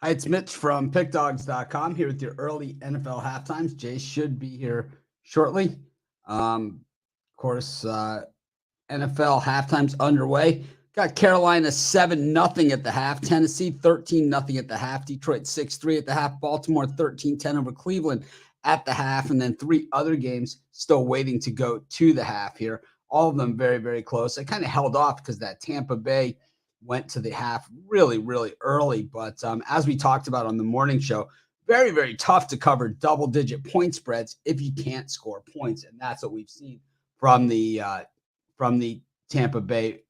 Hi, it's Mitch from PickDogs.com here with your early NFL halftimes. Jay should be here shortly. Of course, NFL halftimes underway. Got Carolina 7-0 at the half, Tennessee 13-0 at the half, Detroit 6-3 at the half, Baltimore 13-10 over Cleveland at the half, and then three other games still waiting to go to the half here. All of them very, very close. I kind of held off because that Tampa Bay went to the half really, really early. But as we talked about on the morning show, very, very tough to cover double-digit point spreads if you can't score points, and that's what we've seen from the Tampa Bay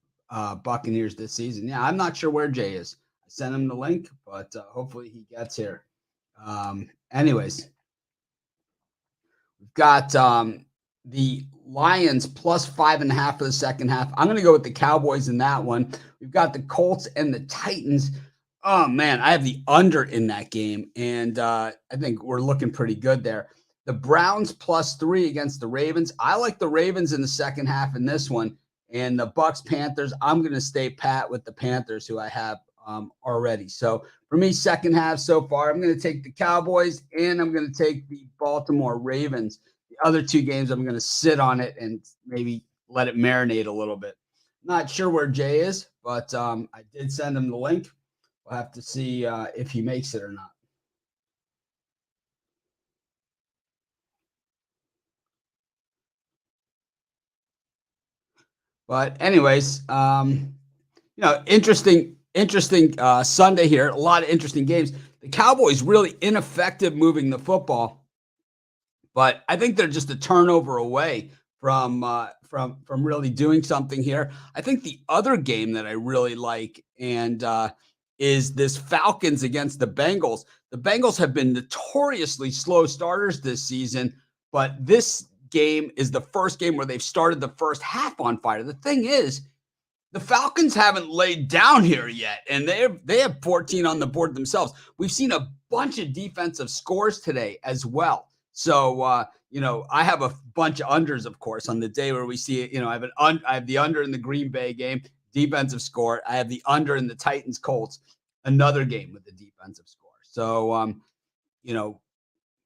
Buccaneers this season. Yeah, I'm not sure where Jay is. I sent him the link, but hopefully he gets here. Anyways, we've got the Lions plus 5.5 for the second half. I'm going to go with the Cowboys in that one. We've got the Colts and the Titans. Oh, man, I have the under in that game, and I think we're looking pretty good there. The Browns plus 3 against the Ravens. I like the Ravens in the second half in this one. And the Bucks Panthers, I'm going to stay pat with the Panthers, who I have already. So for me, second half so far, I'm going to take the Cowboys and I'm going to take the Baltimore Ravens. The other two games, I'm going to sit on it and maybe let it marinate a little bit. Not sure where Jay is, but I did send him the link. We'll have to see if he makes it or not. But anyways, interesting Sunday here. A lot of interesting games. The Cowboys really ineffective moving the football, but I think they're just a turnover away from really doing something here. I think the other game that I really like and is this Falcons against the Bengals. The Bengals have been notoriously slow starters this season, but this game is the first game where they've started the first half on fire. The thing is, the Falcons haven't laid down here yet, and they have 14 on the board themselves. We've seen a bunch of defensive scores today as well. So I have a bunch of unders, of course, on the day where we see it. I have the under in the Green Bay game, defensive score. I have the under in the Titans Colts, another game with the defensive score. So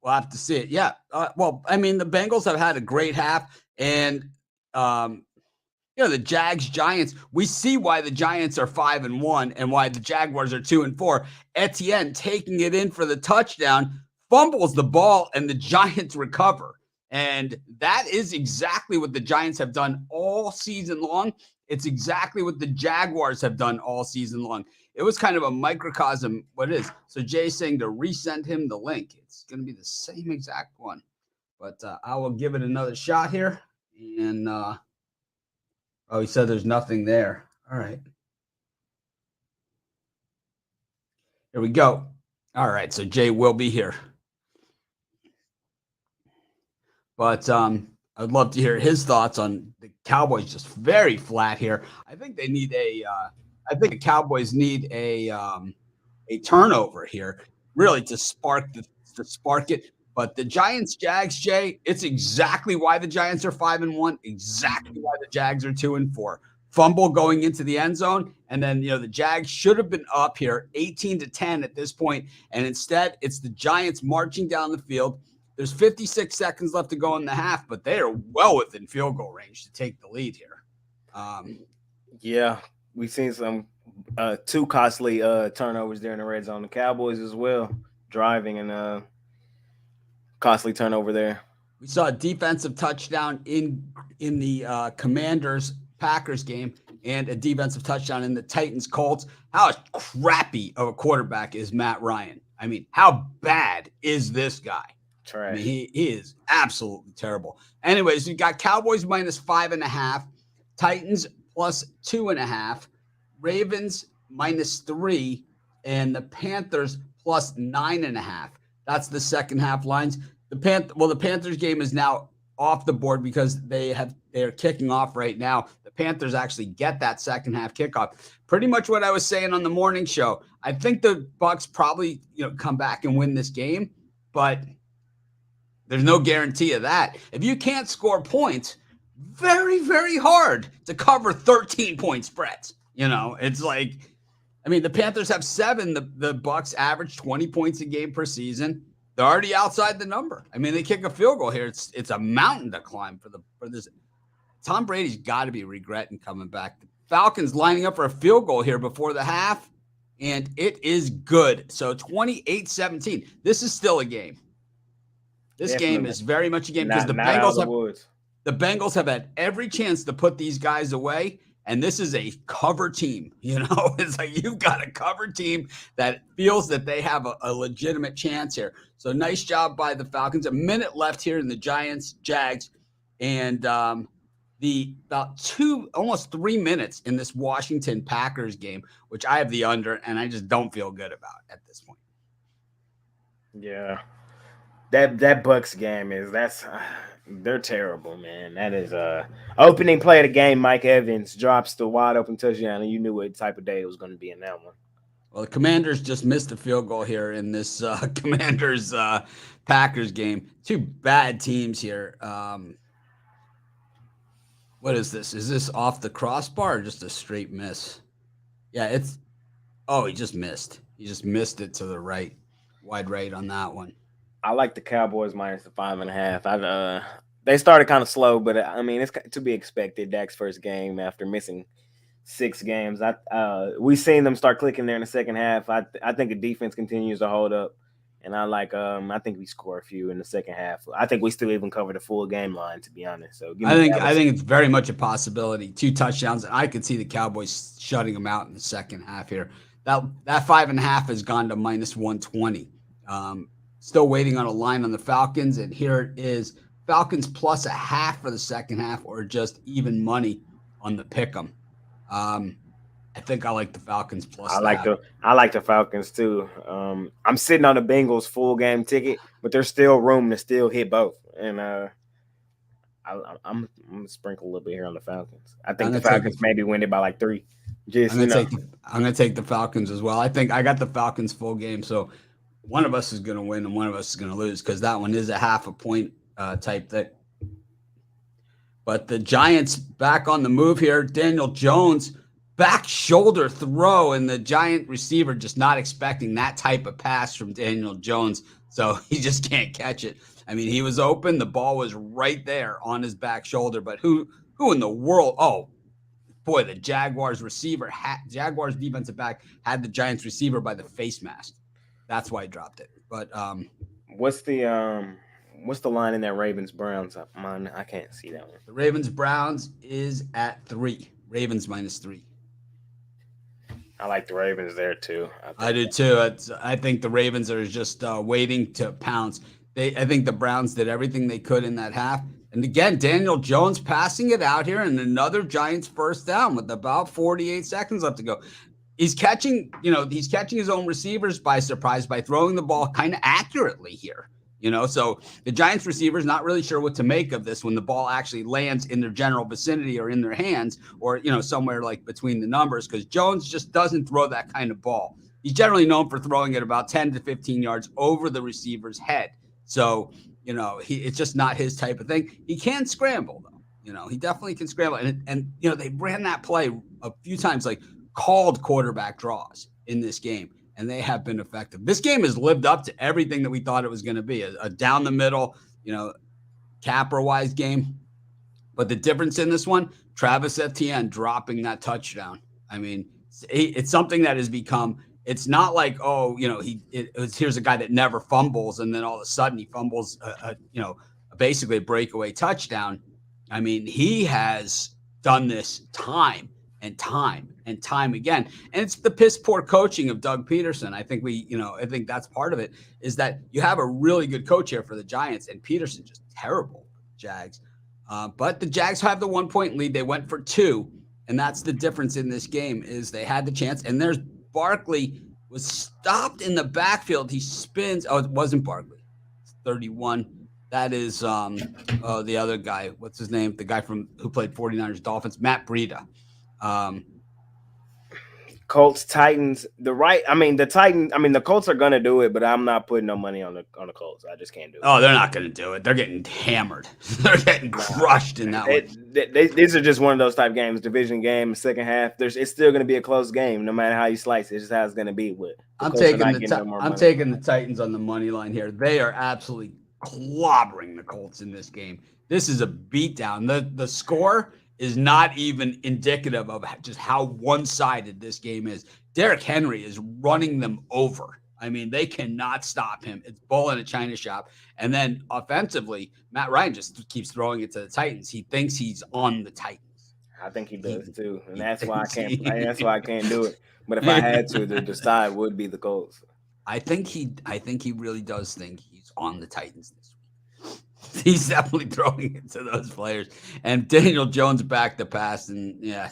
we'll have to see it. Yeah. The Bengals have had a great half, and the Jags Giants. We see why the Giants are 5-1 and why the Jaguars are 2-4. Etienne taking it in for the touchdown, fumbles the ball, and the Giants recover. And that is exactly what the Giants have done all season long. It's exactly what the Jaguars have done all season long. It was kind of a microcosm what it is. So Jay's saying to resend him the link. It's going to be the same exact one. But I will give it another shot here. And he said there's nothing there. All right. Here we go. All right. So Jay will be here. But I'd love to hear his thoughts on the Cowboys. Just very flat here. I think they need I think the Cowboys need a turnover here, really to spark it. But the Giants, Jags, Jay, it's exactly why the Giants are 5-1. Exactly why the Jags are 2-4. Fumble going into the end zone, and then the Jags should have been up here 18-10 at this point, and instead it's the Giants marching down the field. There's 56 seconds left to go in the half, but they are well within field goal range to take the lead here. Yeah, we've seen some two costly turnovers there in the red zone. The Cowboys as well, driving and costly turnover there. We saw a defensive touchdown in the Commanders Packers game and a defensive touchdown in the Titans Colts. How crappy of a quarterback is Matt Ryan? I mean, how bad is this guy? Trash. I mean, he is absolutely terrible. Anyways, we got Cowboys minus 5.5, Titans plus 2.5, Ravens minus 3, and the Panthers plus 9.5. That's the second half lines. The Panthers game is now off the board because they are kicking off right now. The Panthers actually get that second half kickoff. Pretty much what I was saying on the morning show. I think the Bucks probably come back and win this game, but there's no guarantee of that. If you can't score points, very, very hard to cover 13-point spreads. It's like I mean, the Panthers have 7. The Bucks average 20 points a game per season. They're already outside the number. I mean, they kick a field goal here. It's a mountain to climb for this. Tom Brady's got to be regretting coming back. The Falcons lining up for a field goal here before the half, and it is good. So 28-17. This is still a game. This Definitely. game is very much a game because the Bengals have had every chance to put these guys away. And this is a cover team, It's like you've got a cover team that feels that they have a legitimate chance here. So nice job by the Falcons. A minute left here in the Giants-Jags, and almost 3 minutes in this Washington Packers game, which I have the under, and I just don't feel good about at this point. Yeah, that Bucks game they're terrible, man. That is opening play of the game. Mike Evans drops the wide open touchdown, and you knew what type of day it was going to be in that one. Well, the Commanders just missed a field goal here in this Commanders Packers game. Two bad teams here. What is this? Is this off the crossbar or just a straight miss? Yeah, he just missed. He just missed it to the right, wide right on that one. I like the Cowboys minus the 5.5. They started kind of slow, but I mean it's to be expected. Dak's first game after missing 6 games. We've seen them start clicking there in the second half. I think the defense continues to hold up, and I think we score a few in the second half. I think we still even cover the full game line, to be honest. So I think it's very much a possibility. 2 touchdowns, and I could see the Cowboys shutting them out in the second half here. That 5.5 has gone to minus 120. Still waiting on a line on the Falcons, and here it is. Falcons plus 0.5 for the second half, or just even money on the pick'em. I think I like the Falcons plus. I like the Falcons too. I'm sitting on the Bengals full game ticket, but there's still room to still hit both. And I'm gonna sprinkle a little bit here on the Falcons. I think the Falcons maybe win it by like 3. I'm gonna take the Falcons as well. I think I got the Falcons full game, so one of us is gonna win and one of us is gonna lose because that one is a 0.5 point type thing. But the Giants back on the move here. Daniel Jones, back shoulder throw, and the Giant receiver just not expecting that type of pass from Daniel Jones, so he just can't catch it. I mean, he was open. The ball was right there on his back shoulder, but who in the world? Oh, boy, the Jaguars defensive back had the Giants receiver by the face mask. That's why he dropped it. But what's the line in that Ravens-Browns? I can't see that one. The Ravens-Browns is at 3. Ravens minus 3. I like the Ravens there too. I do too. I think the Ravens are just waiting to pounce. I think the Browns did everything they could in that half. And again, Daniel Jones passing it out here, and another Giants first down with about 48 seconds left to go. He's catching his own receivers by surprise by throwing the ball kind of accurately here. So the Giants receivers not really sure what to make of this when the ball actually lands in their general vicinity or in their hands or, somewhere like between the numbers, because Jones just doesn't throw that kind of ball. He's generally known for throwing it about 10 to 15 yards over the receiver's head. So, it's just not his type of thing. He can scramble, though. He definitely can scramble. And they ran that play a few times, like called quarterback draws in this game. And they have been effective. This game has lived up to everything that we thought it was going to be, a down the middle, capper-wise game. But the difference in this one, Travis Etienne dropping that touchdown. I mean, it's something that has become, it's not like, here's a guy that never fumbles, and then all of a sudden he fumbles, basically a breakaway touchdown. I mean, he has done this time and time and time again. And it's the piss poor coaching of Doug Peterson. I think I think that's part of it, is that you have a really good coach here for the Giants, and Peterson just terrible for the Jags. But the Jags have the 1-point lead. They went for 2, and that's the difference in this game, is they had the chance. And there's Barkley was stopped in the backfield. He spins. Oh, it wasn't Barkley. It's 31. That is the other guy. What's his name? The guy who played 49ers Dolphins, Matt Breida. Colts, Titans, the Colts are gonna do it, but I'm not putting no money on the Colts. I just can't do it. Oh, they're not going to do it. They're getting hammered. They're getting crushed in that one. These are just one of those type games, division game, second half. It's still gonna be a close game, no matter how you slice it. It's just how it's gonna be. With I'm taking the Titans on the money line here. They are absolutely clobbering the Colts in this game. This is a beatdown. The score is not even indicative of just how one-sided this game is. Derrick Henry is running them over. I mean, they cannot stop him. It's bull in a china shop. And then offensively, Matt Ryan just keeps throwing it to the Titans. He thinks he's on the Titans. I think he does too, and that's why I can't. That's why I can't do it. But if I had to, the side would be the Colts. I think he really does think he's on the Titans this week. He's definitely throwing it to those players. And Daniel Jones back to pass, and yeah.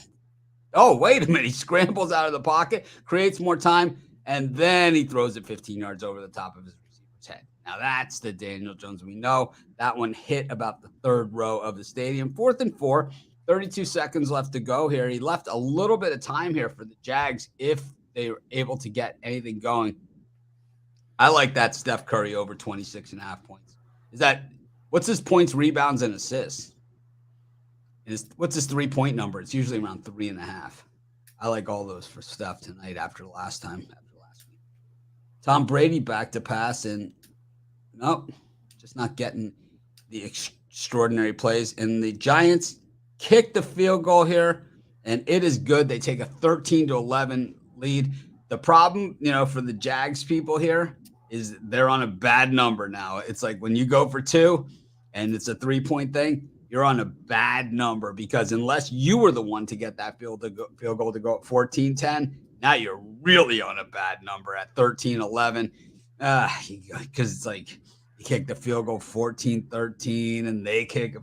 Oh, wait a minute. He scrambles out of the pocket, creates more time, and then he throws it 15 yards over the top of his receiver's head. Now, that's the Daniel Jones we know. That one hit about the third row of the stadium. 4th and 4, 32 seconds left to go here. He left a little bit of time here for the Jags if they were able to get anything going. I like that Steph Curry over 26.5 points. What's his points, rebounds, and assists? What's his 3-point number? It's usually around 3.5. I like all those for Steph tonight after last week. Tom Brady back to pass, and nope, just not getting the extraordinary plays. And the Giants kick the field goal here, and it is good. They take a 13-11 lead. The problem, for the Jags people here is they're on a bad number now. It's like when you go for 2 and it's a 3-point thing, you're on a bad number because unless you were the one to get that field goal to go at 14-10, now you're really on a bad number at 13-11. Because it's like you kick the field goal 14-13 and they kick,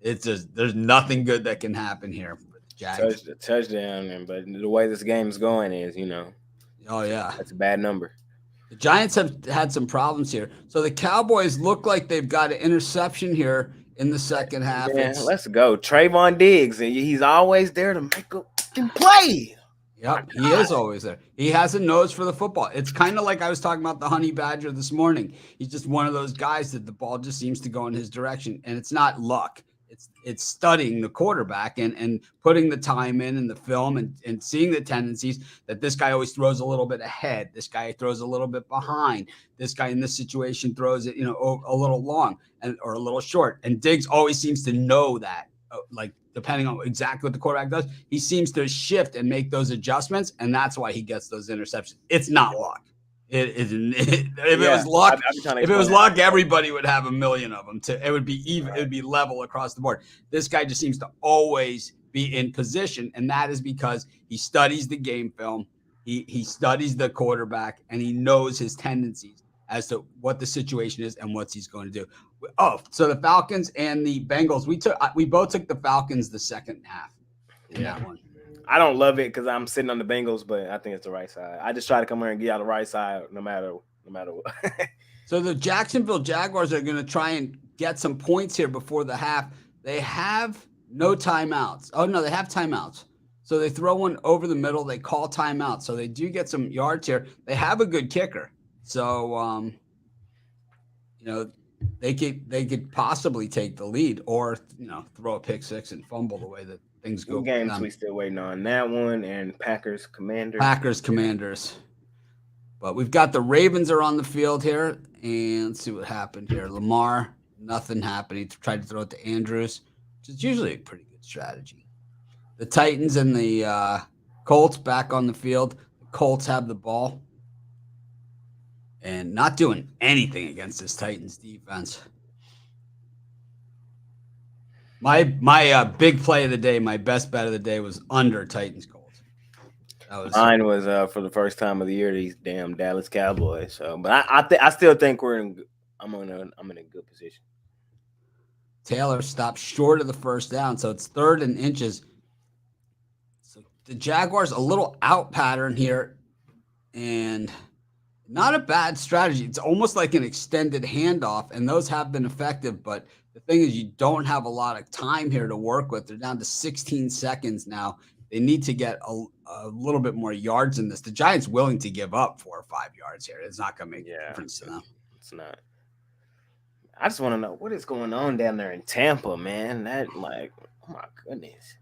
it's just there's nothing good that can happen here for the Jags. Touchdown, but the way this game's going is, Oh, yeah. That's a bad number. The Giants have had some problems here. So the Cowboys look like they've got an interception here in the second half. Yeah, let's go. Trayvon Diggs, he's always there to make a play. Yep, he is always there. He has a nose for the football. It's kind of like I was talking about the Honey Badger this morning. He's just one of those guys that the ball just seems to go in his direction, and it's not luck. It's studying the quarterback and putting the time in the film and seeing the tendencies that this guy always throws a little bit ahead. This guy throws a little bit behind. This guy in this situation throws it, a little long or a little short. And Diggs always seems to know that, depending on exactly what the quarterback does, he seems to shift and make those adjustments. And that's why he gets those interceptions. It's not luck. If it was luck, everybody would have a million of them. It would be even. It would be level across the board. This guy just seems to always be in position, and that is because he studies the game film. He studies the quarterback, and he knows his tendencies as to what the situation is and what he's going to do. Oh, so the Falcons and the Bengals. We both took the Falcons the second half in that one. I don't love it because I'm sitting on the Bengals, but I think it's the right side. I just try to come here and get out the right side no matter what. So the Jacksonville Jaguars are going to try and get some points here before the half. They have no timeouts. Oh, no, they have timeouts. So they throw one over the middle. They call timeout. So they do get some yards here. They have a good kicker. So, they could possibly take the lead or, throw a pick six and fumble the way that things go. Two games we still waiting on that one, and Packers Commanders. But we've got the Ravens are on the field here, and let's see what happened here. Lamar, nothing happened. He tried to throw it to Andrews, which is usually a pretty good strategy. The Titans and the Colts back on the field. The Colts have the ball and not doing anything against this Titans defense. My big play of the day, my best bet of the day was under Titans Colts. Mine was for the first time of the year these damn Dallas Cowboys. So, but I still think I'm in a good position. Taylor stopped short of the first down, so it's 3rd and inches. So the Jaguars a little out pattern here, and not a bad strategy. It's almost like an extended handoff, and those have been effective, but the thing is you don't have a lot of time here to work with. They're down to 16 seconds now, They need to get a little bit more yards in this. The Giants willing to give up 4 or 5 yards here. It's not going to make a Yeah, difference to them. it's not. I just want to know what is going on down there in Tampa, man. That like, oh my goodness.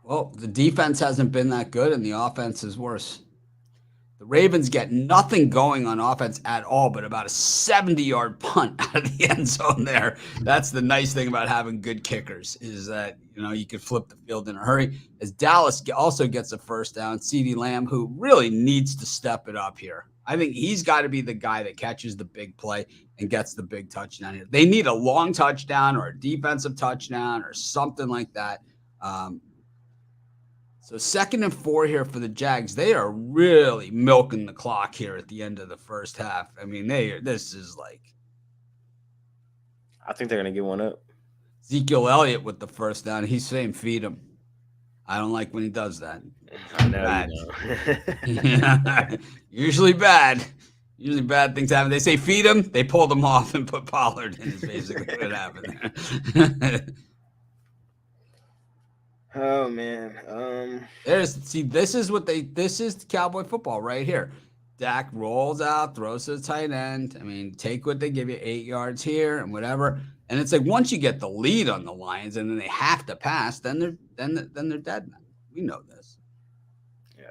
Well, the defense hasn't been that good, and the offense is worse. The Ravens get nothing going on offense at all, but about a 70-yard punt out of the end zone there. That's the nice thing about having good kickers is that, you could flip the field in a hurry. As Dallas also gets a first down, CeeDee Lamb, who really needs to step it up here. I think he's got to be the guy that catches the big play and gets the big touchdown here. They need a long touchdown or a defensive touchdown or something like that. So 2nd and 4 here for the Jags. They are really milking the clock here at the end of the first half. I mean, this is like. I think they're going to get one up. Ezekiel Elliott with the first down. He's saying feed him. I don't like when he does that. I know. Bad. Yeah. Usually bad. Usually bad things happen. They say feed him. They pulled him off and put Pollard in. Is basically what happened there. Oh man. This is Cowboy football right here. Dak rolls out, throws to the tight end. I mean, take what they give you, 8 yards here and whatever. And it's like once you get the lead on the Lions and then they have to pass, then they're dead, man. We know this. Yeah.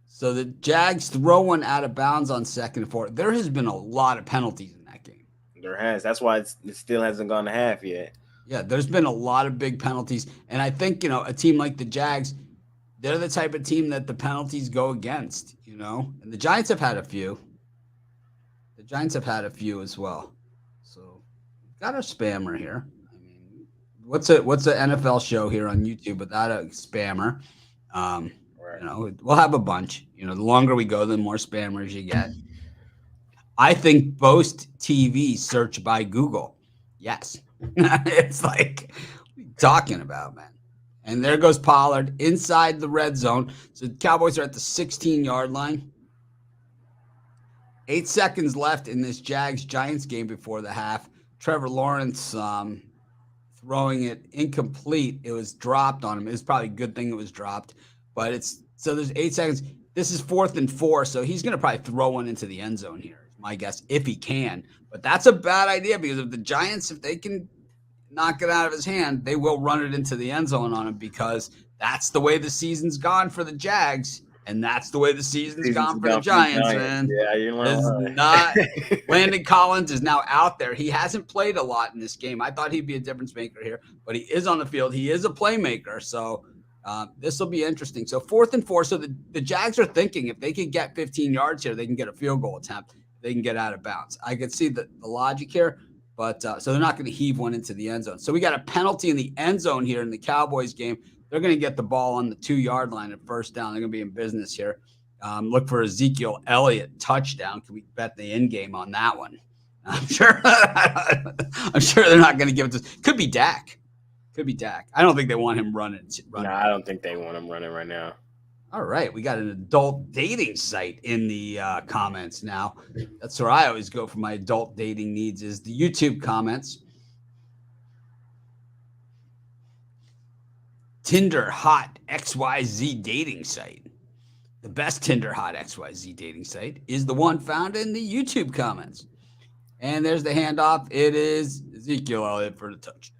So the Jags throw one out of bounds on 2nd and 4. There has been a lot of penalties in that game. There has. That's why it still hasn't gone to half yet. Yeah, there's been a lot of big penalties. And I think, a team like the Jags, they're the type of team that the penalties go against, And the Giants have had a few. The Giants have had a few as well. So, got a spammer here. I mean, what's an NFL show here on YouTube without a spammer? Right. We'll have a bunch. The longer we go, the more spammers you get. I think Boast TV search by Google. Yes. It's like, what are you talking about, man? And there goes Pollard inside the red zone. So the Cowboys are at the 16-yard line. 8 seconds left in this Jags-Giants game before the half. Trevor Lawrence throwing it incomplete. It was dropped on him. It was probably a good thing it was dropped. But so there's 8 seconds. This is 4th and 4, so he's going to probably throw one into the end zone here, is my guess, if he can. But that's a bad idea because if the Giants, if they can knock it out of his hand, they will run it into the end zone on him because that's the way the season's gone for the Jags, and that's the way the season's gone for the Giants, man. Yeah, you're not. Landon Collins is now out there. He hasn't played a lot in this game. I thought he'd be a difference maker here, but he is on the field. He is a playmaker, so this will be interesting. So 4th and 4. So the Jags are thinking if they can get 15 yards here, they can get a field goal attempt. They can get out of bounds. I could see the logic here. But so they're not going to heave one into the end zone. So we got a penalty in the end zone here in the Cowboys game. They're going to get the ball on the 2-yard line at first down. They're going to be in business here. Look for Ezekiel Elliott touchdown. Can we bet the end game on that one? I'm sure. I'm sure they're not going to give it to. Could be Dak. I don't think they want him running. No, I don't think they want him running right now. All right, we got an adult dating site in the comments now. That's where I always go for my adult dating needs is the YouTube comments. Tinder Hot XYZ dating site. The best Tinder Hot XYZ dating site is the one found in the YouTube comments. And there's the handoff. It is Ezekiel Elliott for the touchdown.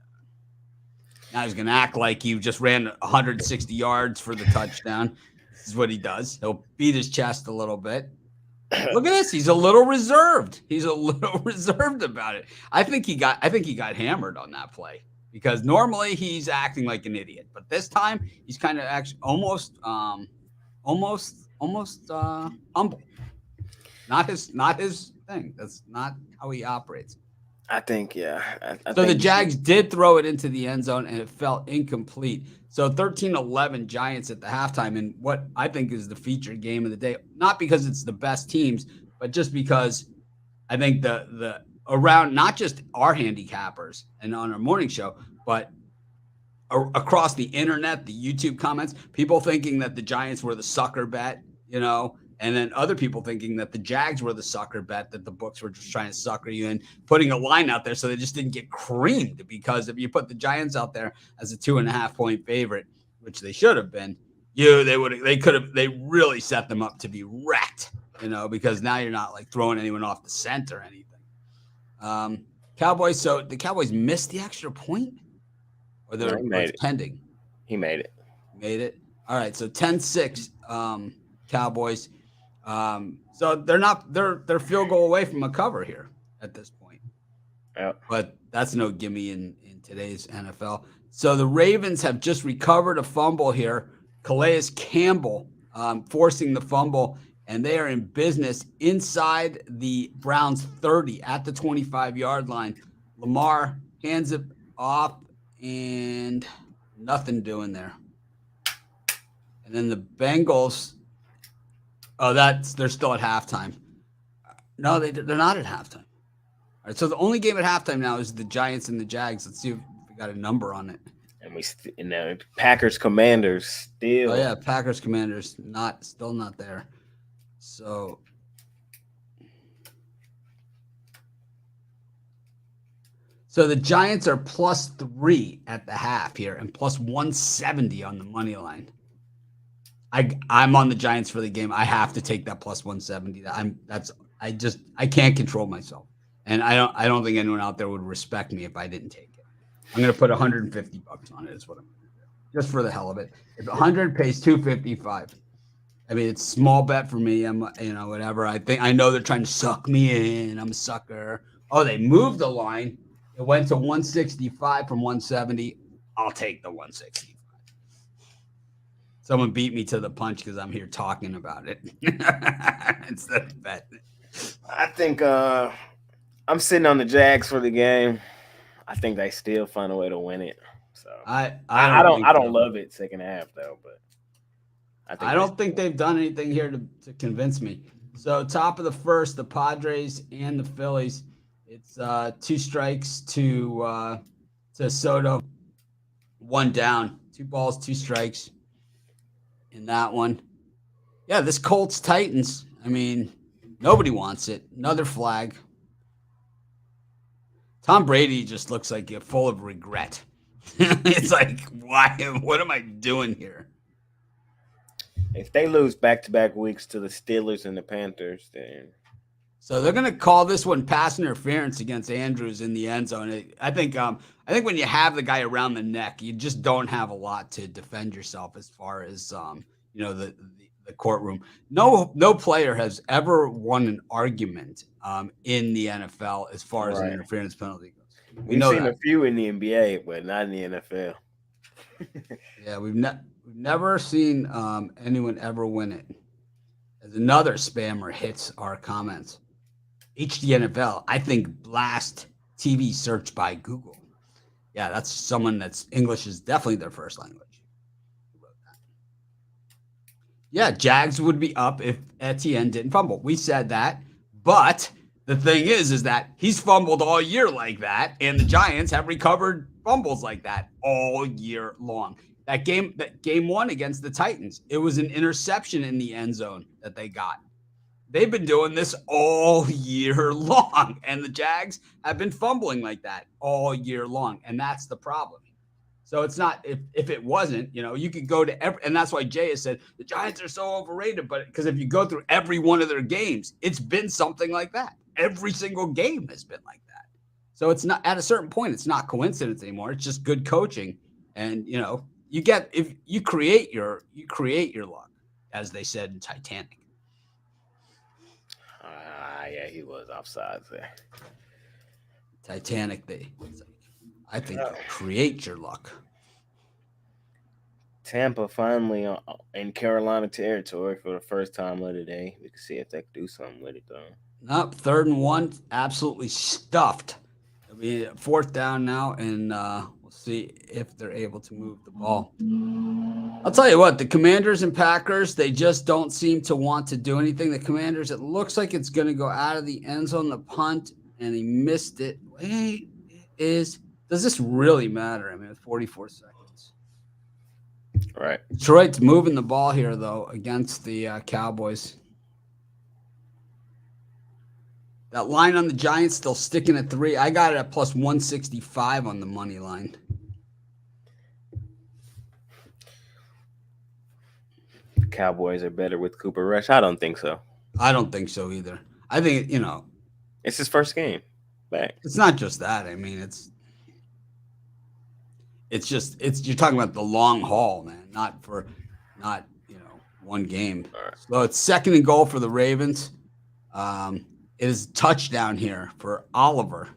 Now he's going to act like he just ran 160 yards for the touchdown. This is what he does. He'll beat his chest a little bit. Look at this. He's a little reserved. About it. I think he got hammered on that play because normally he's acting like an idiot, but this time he's kind of actually almost humble. Not his thing. That's not how he operates. I think, yeah. So the Jags did throw it into the end zone, and it felt incomplete. So 13-11 Giants at the halftime in what I think is the featured game of the day. Not because it's the best teams, but just because I think the around not just our handicappers and on our morning show, but across the internet, the YouTube comments, people thinking that the Giants were the sucker bet, And then other people thinking that the Jags were the sucker bet, that the books were just trying to sucker you in, putting a line out there so they just didn't get creamed. Because if you put the Giants out there as a 2.5-point favorite, which they should have been, they really set them up to be wrecked, because now you're not like throwing anyone off the scent or anything. Cowboys. So the Cowboys missed the extra point, or No, it's pending. He made it. Made it. All right. So 10-6, Cowboys. So they're field goal away from a cover here at this point. Yep. But that's no gimme in today's NFL. So the Ravens have just recovered a fumble here. Calais Campbell forcing the fumble, and they are in business inside the Browns 30 at the 25-yard line. Lamar hands it off, and nothing doing there. And then the Bengals, they're still at halftime. No, they're not at halftime. All right, so the only game at halftime now is the Giants and the Jags. Let's see if we got a number on it. And Packers Commanders still. Oh yeah, Packers Commanders still not there. So the Giants are +3 at the half here and +170 on the money line. I'm on the Giants for the game. I have to take that +170. I can't control myself, and I don't think anyone out there would respect me if I didn't take it. I'm going to put $150 on it. Is what I'm going to do, just for the hell of it. If 100 pays 255, I mean, it's small bet for me. I'm whatever. I know they're trying to suck me in. I'm a sucker. Oh, they moved the line. It went to 165 from 170. I'll take the 165. Someone beat me to the punch because I'm here talking about it instead of betting. I think I'm sitting on the Jags for the game. I think they still find a way to win it. So I don't love it second half though, but I don't think they've done anything here to convince me. So top of the first, the Padres and the Phillies. It's 2 strikes to Soto, 1 down, 2 balls, 2 strikes in that one. Yeah, this Colts Titans. I mean, nobody wants it. Another flag. Tom Brady just looks like you're full of regret. It's like, why? What am I doing here? If they lose back-to-back weeks to the Steelers and the Panthers, then so they're going to call this one pass interference against Andrews in the end zone. I think when you have the guy around the neck, you just don't have a lot to defend yourself as far as the courtroom. No player has ever won an argument in the NFL as far as an interference penalty goes. We've seen a few in the NBA, but not in the NFL. Yeah, we've never seen anyone ever win it. As another spammer hits our comments. HD NFL, I think blast TV search by Google. Yeah, that's someone that's English is definitely their first language. Yeah, Jags would be up if Etienne didn't fumble. We said that, but the thing is that he's fumbled all year like that, and the Giants have recovered fumbles like that all year long. That game 1 against the Titans, it was an interception in the end zone that they got. They've been doing this all year long, and the Jags have been fumbling like that all year long, and that's the problem. So it's not if it wasn't, you could go to and that's why Jay has said the Giants are so overrated, but because if you go through every one of their games, it's been something like that. Every single game has been like that. So it's not at a certain point, it's not coincidence anymore. It's just good coaching, and if you create your luck, as they said in Titanic. Yeah, he was offside there. Titanic, I think you create your luck. Tampa finally in Carolina territory for the first time of the day. We can see if they can do something with it, though. Nope, 3rd and 1, absolutely stuffed. It'll be 4th down now, and we'll see if they're able to move the ball. I'll tell you what, the Commanders and Packers, they just don't seem to want to do anything. The Commanders, it looks like it's going to go out of the end zone, the punt, and he missed it. Does this really matter? I mean, it's 44 seconds. Right. Detroit's moving the ball here, though, against the Cowboys. That line on the Giants still sticking at 3. I got it at plus 165 on the money line. Cowboys are better with Cooper Rush. I don't think so. I don't think so either. I think It's his first game back. it's not just that. I mean, it's you're talking about the long haul, man, not one game. Right. So it's 2nd and goal for the Ravens. It is touchdown here for Oliver.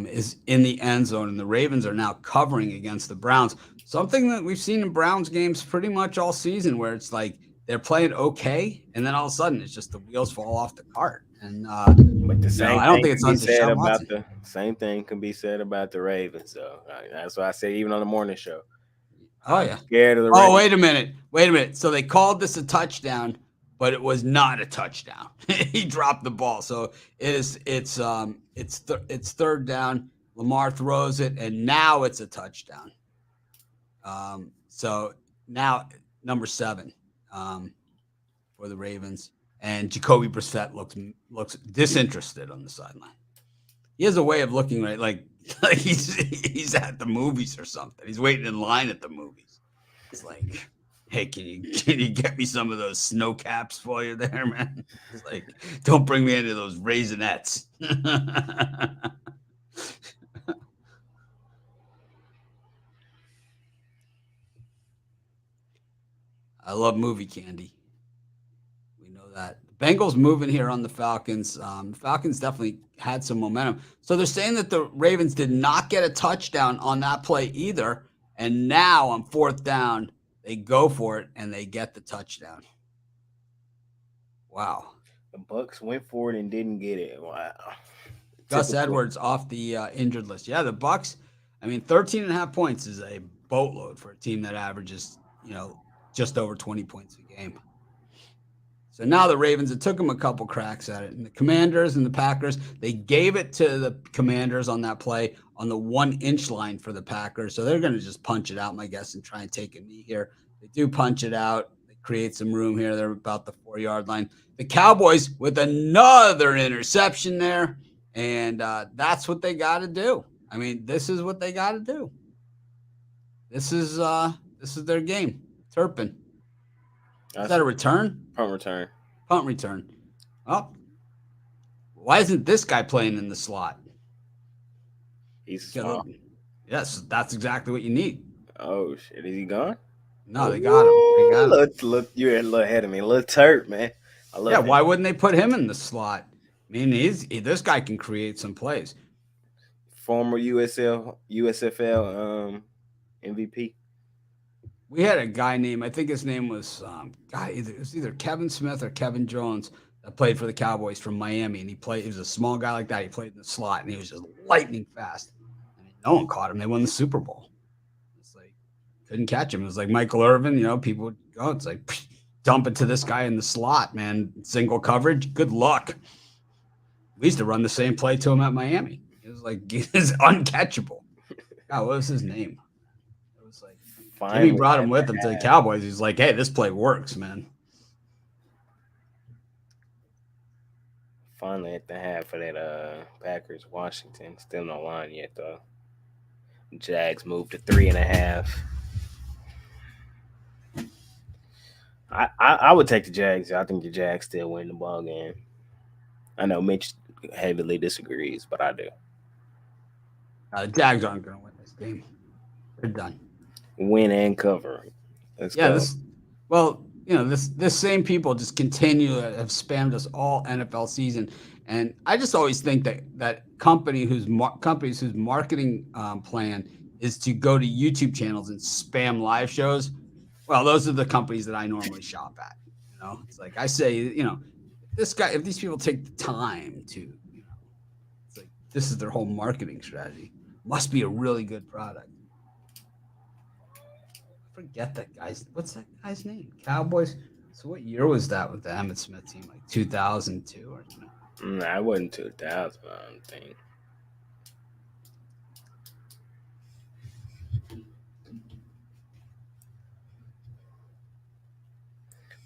Is in the end zone, and the Ravens are now covering against the Browns. Something that we've seen in Browns games pretty much all season, where it's like they're playing okay, and then all of a sudden it's just the wheels fall off the cart. And but the same I don't think it's said Deshaun about Watson. the same thing can be said about the Ravens. So that's why I say even on the morning show. Oh yeah. Scared of the Oh, Ravens. wait a minute. So they called this a touchdown, but it was not a touchdown. He dropped the ball. So it's 3rd down. Lamar throws it, and now it's a touchdown. So now number 7 for the Ravens, and Jacoby Brissett looks disinterested on the sideline. He has a way of looking like he's at the movies or something. He's waiting in line at the movies. It's like, hey, can you get me some of those snow caps for you there, man? It's like, don't bring me any of those Raisinets. I love movie candy. We know that. The Bengals moving here on the Falcons. The Falcons definitely had some momentum. So they're saying that the Ravens did not get a touchdown on that play either. And now on 4th down, they go for it and they get the touchdown. Wow. The Bucks went for it and didn't get it. Wow. Gus Edwards off the injured list. Yeah, the Bucks. I mean, 13.5 points is a boatload for a team that averages, just over 20 points a game. So now the Ravens, it took them a couple cracks at it. And the Commanders and the Packers, they gave it to the Commanders on that play on the 1-inch line for the Packers. So they're going to just punch it out, my guess, and try and take a knee here. They do punch it out. They create some room here. They're about the 4-yard line. The Cowboys with another interception there. And that's what they got to do. I mean, this is what they got to do. This is their game. Turpin. Is that a return? Punt return. Punt return. Oh, why isn't this guy playing in the slot? He's small. Yes, that's exactly what you need. Oh shit, is he gone? No, they got him. They got him. Look, you're a little ahead of me. Little Turp, man. I love him. Why wouldn't they put him in the slot? I mean, this guy can create some plays. Former USFL MVP. We had a guy named, I think his name was it was either Kevin Smith or Kevin Jones that played for the Cowboys from Miami, and he was a small guy like that. He played in the slot, and he was just lightning fast. I mean, no one caught him. They won the Super Bowl. It's like couldn't catch him. It was like Michael Irvin. People would go. It's like dump it to this guy in the slot, man. Single coverage. Good luck. We used to run the same play to him at Miami. It was like he's uncatchable. God, what was his name? It was like Jimmy brought him with him to the Cowboys. He's like, hey, this play works, man. Finally at the half for that Packers Washington. Still no line yet though. Jags moved to 3.5. I would take the Jags. I think the Jags still win the ball game. I know Mitch heavily disagrees, but I do. The Jags aren't going to win this game. They're done. Win and cover. Let's go. This same people just continue to have spammed us all NFL season, and I just always think that companies whose marketing plan is to go to YouTube channels and spam live shows. Well, those are the companies that I normally shop at. It's like I say, if these people take the time to, it's like this is their whole marketing strategy. Must be a really good product. Forget that guy's. What's that guy's name? Cowboys. So what year was that with the Emmitt Smith team? Like 2002 or something? Nah, it wasn't 2000. I don't think.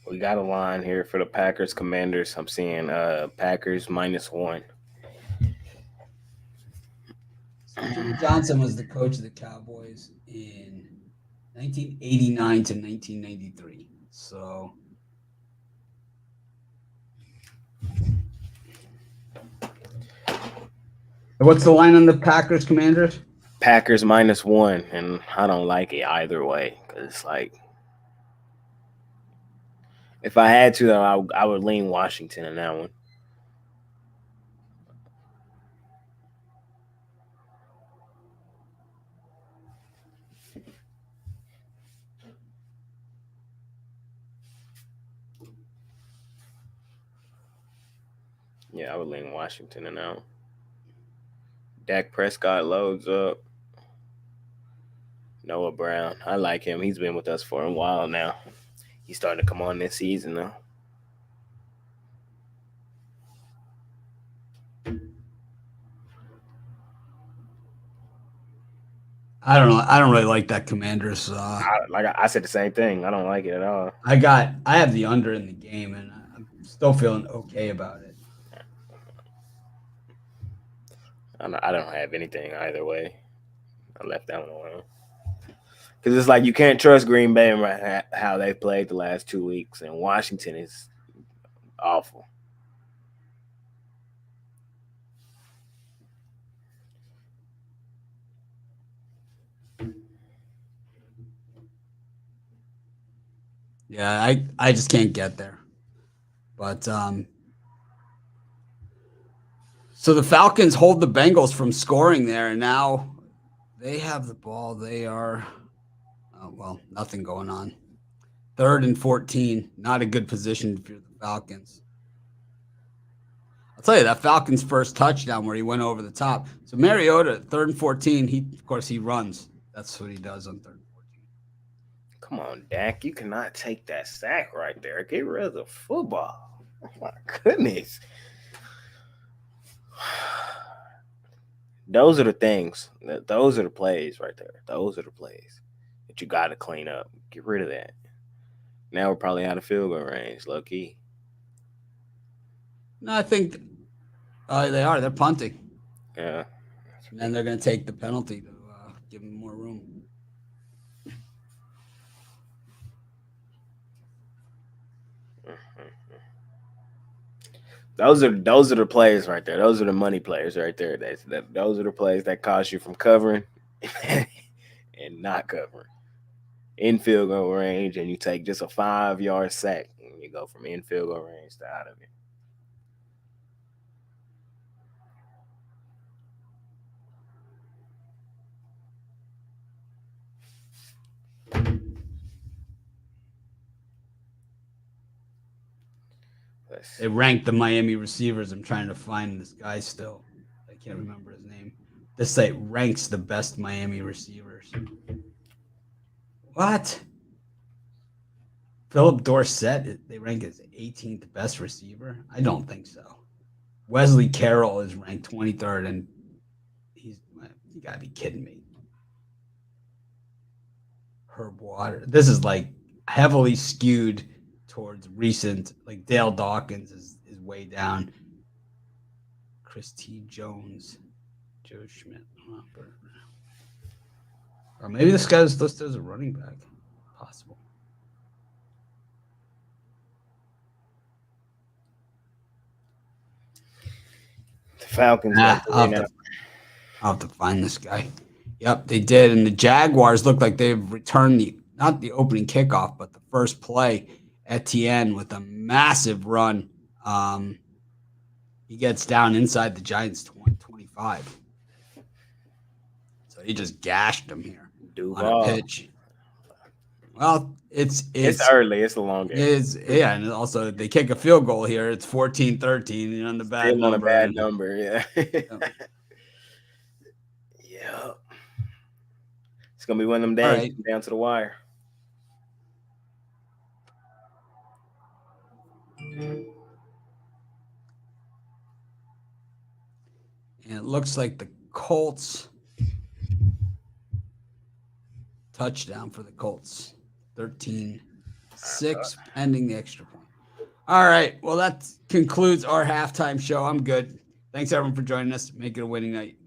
We got a line here for the Packers Commanders. I'm seeing Packers -1. So Jimmy Johnson was the coach of the Cowboys in 1989 to 1993. So what's the line on the Packers Commanders? Packers -1, and I don't like it either way because it's like if I had to, though, I would lean Washington in that one. Yeah, I would lean Washington in that one. Dak Prescott loads up. Noah Brown, I like him. He's been with us for a while now. He's starting to come on this season though. I don't know. I don't really like that Commanders. I said the same thing. I don't like it at all. I have the under in the game, and I'm still feeling okay about it. I don't have anything either way. I left that one alone because it's like you can't trust Green Bay and how they've played the last 2 weeks, and Washington is awful. Yeah, I just can't get there. But so the Falcons hold the Bengals from scoring there, and now they have the ball. They are nothing going on. 3rd and 14, not a good position for the Falcons. I'll tell you that Falcons' first touchdown where he went over the top. So Mariota, 3rd and 14, he runs. That's what he does on 3rd and 14. Come on, Dak, you cannot take that sack right there. Get rid of the football. Oh my goodness. Those are the things. Those are the plays right there. Those are the plays that you got to clean up. Get rid of that. Now we're probably out of field goal range, low key. No, I think they are. They're punting. Yeah. And they're going to take the penalty to give them more room. Those are the plays right there. Those are the money players right there. Those are the plays that cost you from covering and not covering. In field goal range, and you take just a 5-yard sack, and you go from in field goal range to out of it. They ranked the Miami receivers. I'm trying to find this guy still. I can't remember his name. This site ranks the best Miami receivers. What? Philip Dorsett, they rank as 18th best receiver? I don't think so. Wesley Carroll is ranked 23rd, and you got to be kidding me. Herb Water. This is like heavily skewed towards recent, like Dale Dawkins is way down. Chris T. Jones, Joe Schmidt. Or maybe this guy's listed as a running back. Possible. The Falcons. I'll have to find this guy. Yep, they did. And the Jaguars look like they've returned not the opening kickoff, but the first play. Etienne with a massive run. He gets down inside the Giants 25. So he just gashed him here on a pitch. Well, it's early. It's a long game. Yeah, and also they kick a field goal here. It's 14-13 on the bad number. On a bad number, yeah. Yeah. It's gonna be one of them days down to the wire. And it looks like the Colts touchdown for the Colts. 13 6 pending the extra point. All right. Well, that concludes our halftime show. I'm good. Thanks, everyone, for joining us. Make it a winning night.